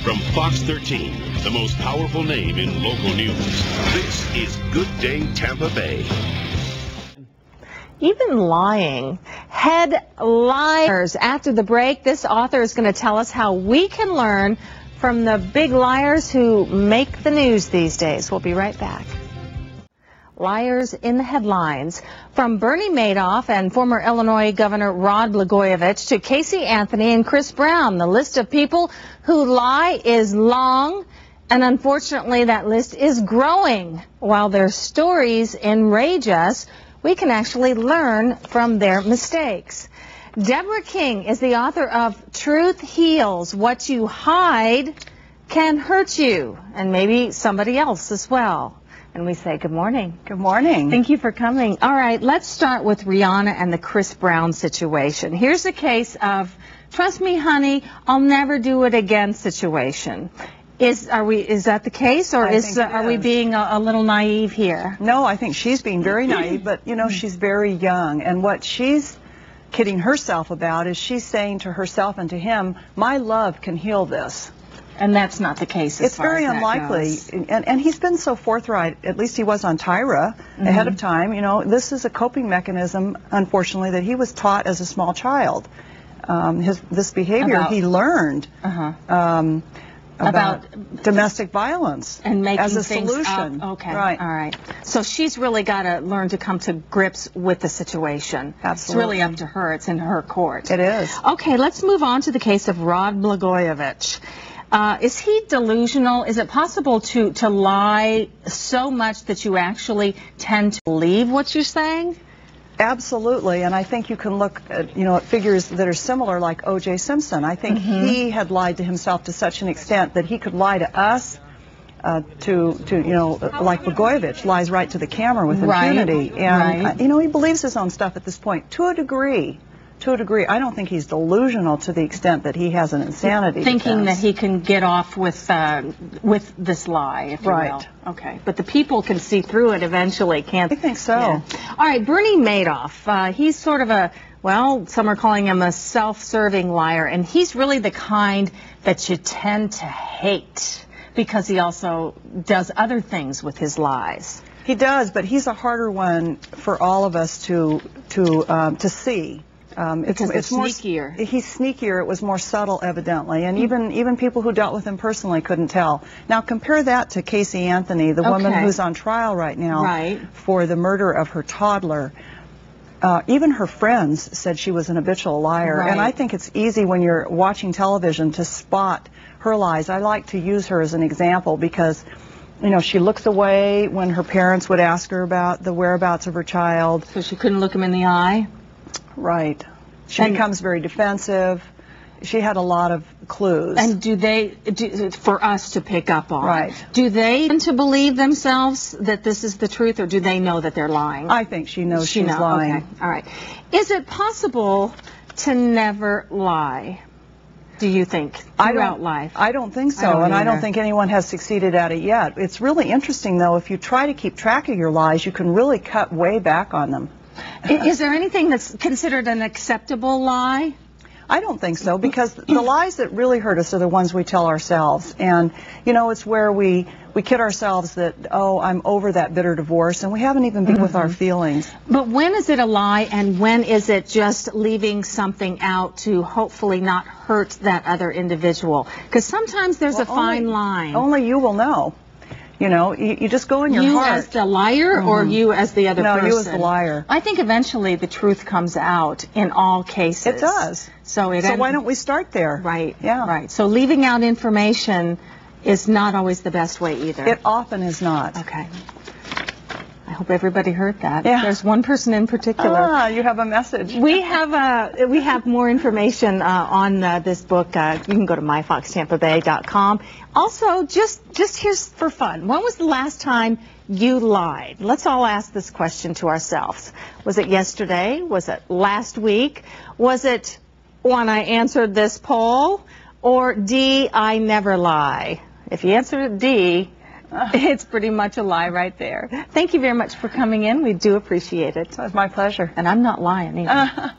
From Fox 13, the most powerful name in local news, this is Good Day Tampa Bay. Even lying. Head liars. After the break, this author is going to tell us how we can learn from the big liars who make the news these days. We'll be right back. Liars in the headlines. From Bernie Madoff and former Illinois Governor Rod Blagojevich to Casey Anthony and Chris Brown, the list of people who lie is long, and unfortunately that list is growing. While their stories enrage us, we can actually learn from their mistakes. Deborah King is the author of Truth Heals. What you hide can hurt you, and maybe somebody else as well. And we say good morning. Good morning. Thank you for coming. All right, let's start with Rihanna and the Chris Brown situation. Here's a case of, trust me, honey, I'll never do it again situation. Is that the case, or are we being a little naive here? No, I think she's being very naive, but you know, she's very young, and what she's kidding herself about is she's saying to herself and to him, my love can heal this. And that's not the case as far as that goes. It's very unlikely, and he's been so forthright, at least he was on Tyra ahead of time. You know, this is a coping mechanism, unfortunately, that he was taught as a small child. This behavior he learned about domestic violence and making as a things solution. Up. Okay, right. All right. So she's really got to learn to come to grips with the situation. Absolutely. It's really up to her. It's in her court. It is. Okay, let's move on to the case of Rod Blagojevich. Is he delusional? Is it possible to lie so much that you actually tend to believe what you're saying? Absolutely, and I think you can look at, at figures that are similar, like O.J. Simpson. I think he had lied to himself to such an extent that he could lie to us, like Blagojevich lies right to the camera with impunity. And, he believes his own stuff at this point, to a degree. I don't think he's delusional to the extent that he has an insanity thinking that he can get off with this lie, if you will. Okay, but the people can see through it eventually, can't they? I think so. Yeah. All right, Bernie Madoff, he's sort of a, well, some are calling him a self-serving liar, and he's really the kind that you tend to hate because he also does other things with his lies. He does, but he's a harder one for all of us to see. It's sneakier. He's sneakier. It was more subtle, evidently, and even people who dealt with him personally couldn't tell. Now compare that to Casey Anthony, the woman who's on trial right now for the murder of her toddler. Even her friends said she was an habitual liar, and I think it's easy when you're watching television to spot her lies. I like to use her as an example because, she looks away when her parents would ask her about the whereabouts of her child. So she couldn't look him in the eye? Right. She becomes very defensive. She had a lot of clues. And for us to pick up on, do they tend to believe themselves that this is the truth, or do they know that they're lying? I think she knows she's lying. Okay. All right. Is it possible to never lie, do you think, throughout life? I don't think so, and I don't think anyone has succeeded at it yet. It's really interesting, though, if you try to keep track of your lies, you can really cut way back on them. Is there anything that's considered an acceptable lie? I don't think so, because the lies that really hurt us are the ones we tell ourselves. And, it's where we kid ourselves that, oh, I'm over that bitter divorce, and we haven't even been with our feelings. But when is it a lie, and when is it just leaving something out to hopefully not hurt that other individual? Because sometimes there's a fine line. Only you will know. You just go in your heart. You as the liar, or you as the other person? No, you as the liar. I think eventually the truth comes out in all cases. It does. So why don't we start there? Right. Yeah. Right. So leaving out information is not always the best way either. It often is not. Okay. I hope everybody heard that. Yeah. There's one person in particular. You have a message. We have more information on this book. You can go to myfoxtampabay.com. Also, just here's for fun. When was the last time you lied? Let's all ask this question to ourselves. Was it yesterday? Was it last week? Was it when I answered this poll? Or D, I never lie? If you answered D, it's pretty much a lie right there. Thank you very much for coming in. We do appreciate it. It was my pleasure. And I'm not lying either.